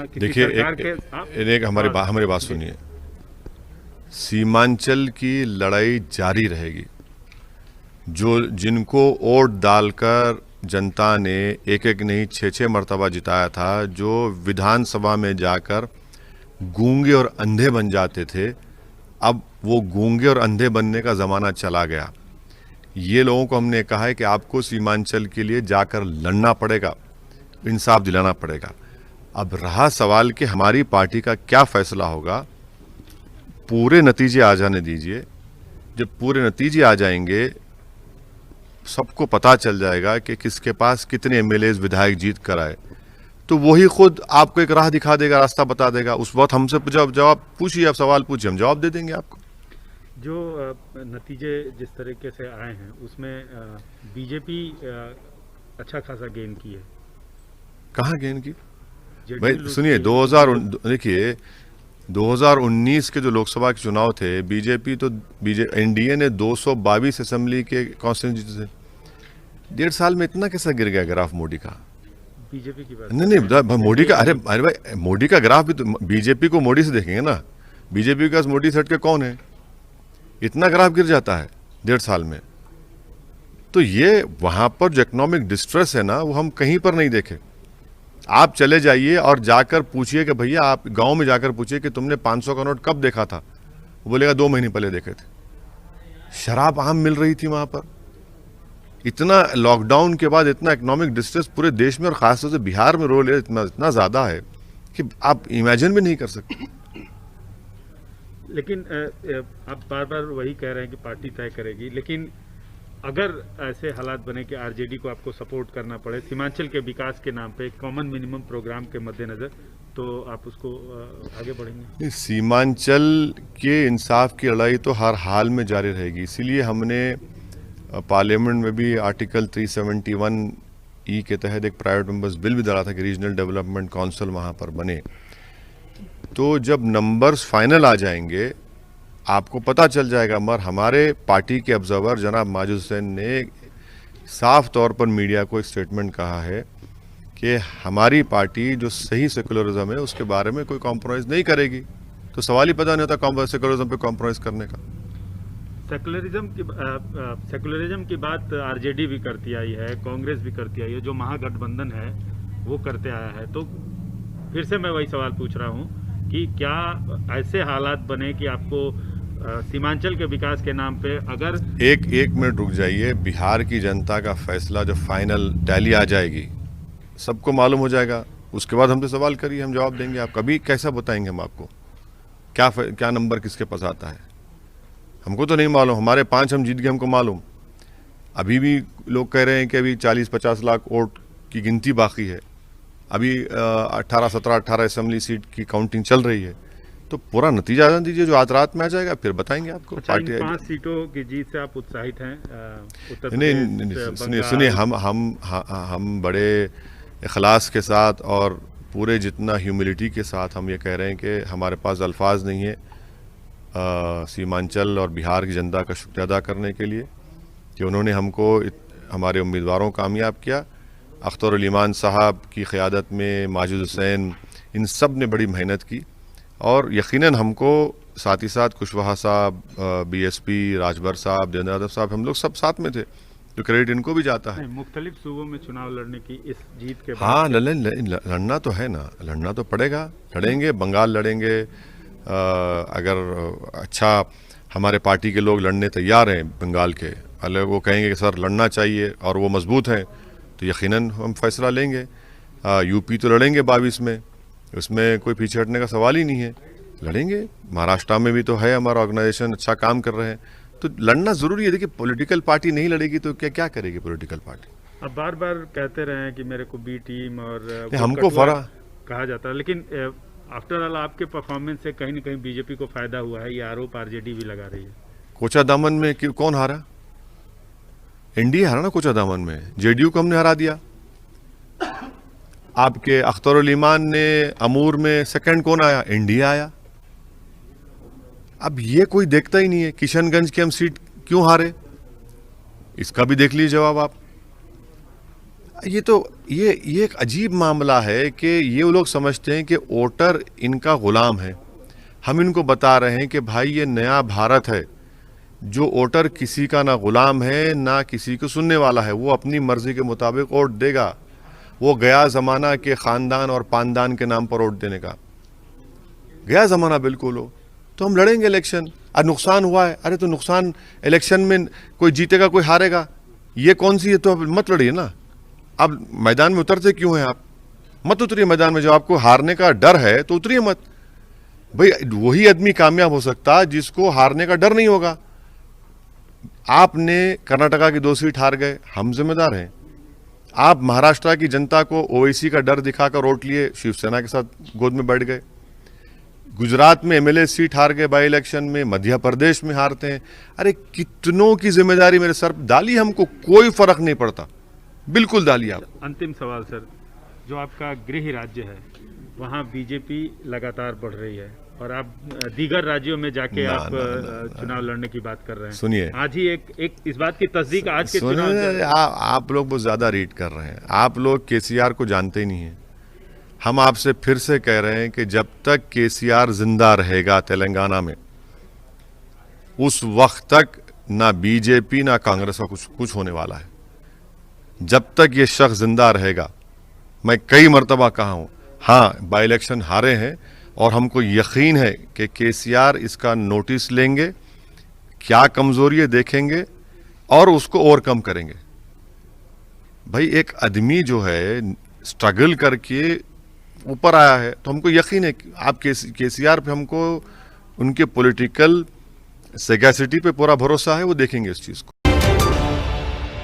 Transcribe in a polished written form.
किसी देखिए सरकार के एक हमारी बात सुनिए। सीमांचल की लड़ाई जारी रहेगी। जो जिनको वोट डालकर जनता ने एक एक नहीं 6-6 मर्तबा जिताया था, जो विधानसभा में जाकर गूंगे और अंधे बन जाते थे, अब वो गूंगे और अंधे बनने का ज़माना चला गया। ये लोगों को हमने कहा है कि आपको सीमांचल के लिए जाकर लड़ना पड़ेगा, इंसाफ दिलाना पड़ेगा। अब रहा सवाल कि हमारी पार्टी का क्या फैसला होगा, पूरे नतीजे आ जाने दीजिए। जब पूरे नतीजे आ जाएंगे, सबको पता चल जाएगा कि किसके पास कितने एमएलएज विधायक जीत कर आए, तो वही खुद आपको एक राह दिखा देगा, रास्ता बता देगा। उस वक्त हमसे जवाब पूछिए, आप सवाल पूछिए, हम जवाब दे देंगे आपको। जो नतीजे जिस तरीके से आए हैं उसमें बीजेपी अच्छा खासा गेन की है। कहाँ गेन की? जेडीयू भाई सुनिए, 2000 देखिए 2019 के जो लोकसभा के चुनाव थे, एनडीए ने 222 असेंबली के कॉन्स्टिट्यूंसी से 1.5 साल में इतना कैसा गिर गया ग्राफ मोदी का? बीजेपी की बात नहीं, मोदी का, अरे भाई मोदी का ग्राफ भी तो, बीजेपी को मोदी से देखेंगे ना। बीजेपी के पास मोदी से हट के कौन है? इतना ग्राफ गिर जाता है 1.5 साल में। तो ये वहां पर जो इकोनॉमिक डिस्ट्रेस है ना, वो हम कहीं पर नहीं देखे। आप चले जाइए और जाकर पूछिए कि भैया, आप गांव में जाकर पूछिए कि तुमने 500 का नोट कब देखा था, वो बोलेगा 2 महीने पहले देखे थे। शराब आम मिल रही थी वहां पर। इतना लॉकडाउन के बाद इतना इकोनॉमिक डिस्ट्रेस पूरे देश में और खासतौर से बिहार में रोल है इतना ज्यादा है कि आप इमेजिन भी नहीं कर सकते। लेकिन आप बार बार वही कह रहे हैं कि पार्टी तय करेगी, लेकिन अगर ऐसे हालात बने कि आरजेडी को आपको सपोर्ट करना पड़े सीमांचल के विकास के नाम पे कॉमन मिनिमम प्रोग्राम के मद्देनजर, तो आप उसको आगे बढ़ेंगे? सीमांचल के इंसाफ की लड़ाई तो हर हाल में जारी रहेगी। इसीलिए हमने पार्लियामेंट में भी आर्टिकल 371 के तहत एक प्राइवेट मेंबर्स बिल भी डाला था कि रीजनल डेवलपमेंट काउंसिल वहाँ पर बने। तो जब नंबर्स फाइनल आ जाएंगे, आपको पता चल जाएगा। मगर हमारे पार्टी के ऑब्जर्वर जनाब माजिद हुसैन ने साफ तौर पर मीडिया को एक स्टेटमेंट कहा है कि हमारी पार्टी जो सही सेकुलरिज्म है उसके बारे में कोई कॉम्प्रोमाइज़ नहीं करेगी। तो सवाल ही पता नहीं होता सेकुलरिज्म पे कॉम्प्रोमाइज़ करने का। सेकुलरिज्म की बात आरजेडी भी करती आई है, कांग्रेस भी करती आई है, जो महागठबंधन है वो करते आया है। तो फिर से मैं वही सवाल पूछ रहा हूँ कि क्या ऐसे हालात बने कि आपको सीमांचल के विकास के नाम पे अगर एक मिनट रुक जाइए। बिहार की जनता का फैसला जब फाइनल टैली आ जाएगी, सबको मालूम हो जाएगा। उसके बाद हमसे सवाल करिए, हम जवाब देंगे। आप कभी कैसा बताएंगे हम आपको क्या नंबर किसके पास आता है? हमको तो नहीं मालूम। हमारे 5 हम जीत गए, हमको मालूम। अभी भी लोग कह रहे हैं कि अभी 40-50 लाख वोट की गिनती बाकी है। अभी 18 असेंबली सीट की काउंटिंग चल रही है। तो पूरा नतीजा जान दीजिए, जो आज रात में आ जाएगा फिर बताएंगे आपको। अच्छा, इन 5 सीटों की जीत से आप उत्साहित हैं? उत्तर नहीं, सुनिए, हम बड़े इखलास के साथ और पूरे जितना ह्यूमिलिटी के साथ हम ये कह रहे हैं कि हमारे पास अल्फाज नहीं है सीमांचल और बिहार की जनता का शुक्रिया अदा करने के लिए कि उन्होंने हमको हमारे उम्मीदवारों को कामयाब किया। अख्तर ईमान साहब की क़यादत में माजिद हुसैन, इन सब ने बड़ी मेहनत की और यकीनन हमको साथ ही साथ कुशवाहा साहब, बीएसपी, राजभर साहब, देवेंद्र यादव साहब, हम लोग सब साथ में थे, तो क्रेडिट इनको भी जाता है। मुख्तलिफ सूबों में चुनाव लड़ने की इस जीत के बाद हाँ, लड़ना तो है ना, लड़ना तो पड़ेगा। लड़ेंगे, बंगाल लड़ेंगे। अगर अच्छा हमारे पार्टी के लोग लड़ने तैयार हैं बंगाल के, अलग वो कहेंगे कि सर लड़ना चाहिए और वो मजबूत हैं, तो यकीनन हम फैसला लेंगे। यूपी तो लड़ेंगे 22 में, उसमें कोई पीछे हटने का सवाल ही नहीं है। लड़ेंगे। महाराष्ट्र में भी तो है, हमारा ऑर्गेनाइजेशन अच्छा काम कर रहे हैं, तो लड़ना ज़रूरी है। देखिए, पॉलिटिकल पार्टी नहीं लड़ेगी तो क्या करेगी पॉलिटिकल पार्टी? अब बार बार कहते रहे हैं कि मेरे को बी टीम और हमको फरा कहा जाता है, लेकिन आफ्टर ऑल आपके परफॉर्मेंस से कहीं न कहीं बीजेपी को फायदा हुआ है, ये आरोप आरजेडी भी लगा रही है। कोचा दामन में कौन हारा? एनडीए हारा ना कोचा दामन में। जेडीयू को हमने हरा दिया। आपके अख्तर ईमान ने अमूर में सेकंड कौन आया? एनडीए आया। अब ये कोई देखता ही नहीं है। किशनगंज की हम सीट क्यों हारे, इसका भी देख लीजिए जवाब आप। ये एक अजीब मामला है कि ये लोग समझते हैं कि वोटर इनका गुलाम है। हम इनको बता रहे हैं कि भाई ये नया भारत है, जो वोटर किसी का ना गुलाम है ना किसी को सुनने वाला है, वो अपनी मर्जी के मुताबिक वोट देगा। वो गया ज़माना के ख़ानदान और पानदान के नाम पर वोट देने का गया ज़माना बिल्कुल हो। तो हम लड़ेंगे इलेक्शन। नुकसान हुआ है, अरे तो नुकसान इलेक्शन में कोई जीतेगा कोई हारेगा, ये कौन सी है? तो अब मत लड़िए ना। अब मैदान में उतरते क्यों हैं आप? मत उतरिए मैदान में। जब आपको हारने का डर है तो उतरिए मत। भाई वही आदमी कामयाब हो सकता है जिसको हारने का डर नहीं होगा। आपने कर्नाटका की 2 सीट हार गए, हम जिम्मेदार हैं। आप महाराष्ट्र की जनता को ओवैसी का डर दिखाकर वोट लिए, शिवसेना के साथ गोद में बैठ गए। गुजरात में एमएलए सीट हार गए बाई इलेक्शन में, मध्य प्रदेश में हारते हैं। अरे कितनों की जिम्मेदारी मेरे सर डाली, हमको कोई फर्क नहीं पड़ता, बिल्कुल डालिए आप। अंतिम सवाल सर, जो आपका गृह राज्य है वहाँ बीजेपी लगातार बढ़ रही है और आप दीगर राज्यों में जाके आप चुनाव लड़ने की बात कर रहे हैं। सुनिए, आज ही एक इस बात की तस्दीक आज के चुनाव सुनिए, आप लोग बहुत ज्यादा रीड कर रहे हैं। आप लोग केसीआर को जानते ही नहीं है। हम आपसे फिर से कह रहे हैं कि जब तक केसीआर जिंदा रहेगा तेलंगाना में, उस वक्त तक ना बीजेपी ना कांग्रेस का कुछ होने वाला है। जब तक ये शख्स जिंदा रहेगा, मैं कई मर्तबा कहा हूं, हाँ बाई इलेक्शन हारे हैं और हमको यकीन है कि केसीआर इसका नोटिस लेंगे, क्या कमजोरी है देखेंगे और उसको ओवरकम करेंगे। भाई एक आदमी जो है स्ट्रगल करके ऊपर आया है, तो हमको यकीन है कि आप केसीआर पे हमको उनके पॉलिटिकल सेगैसिटी पे पूरा भरोसा है, वो देखेंगे इस चीज़ को।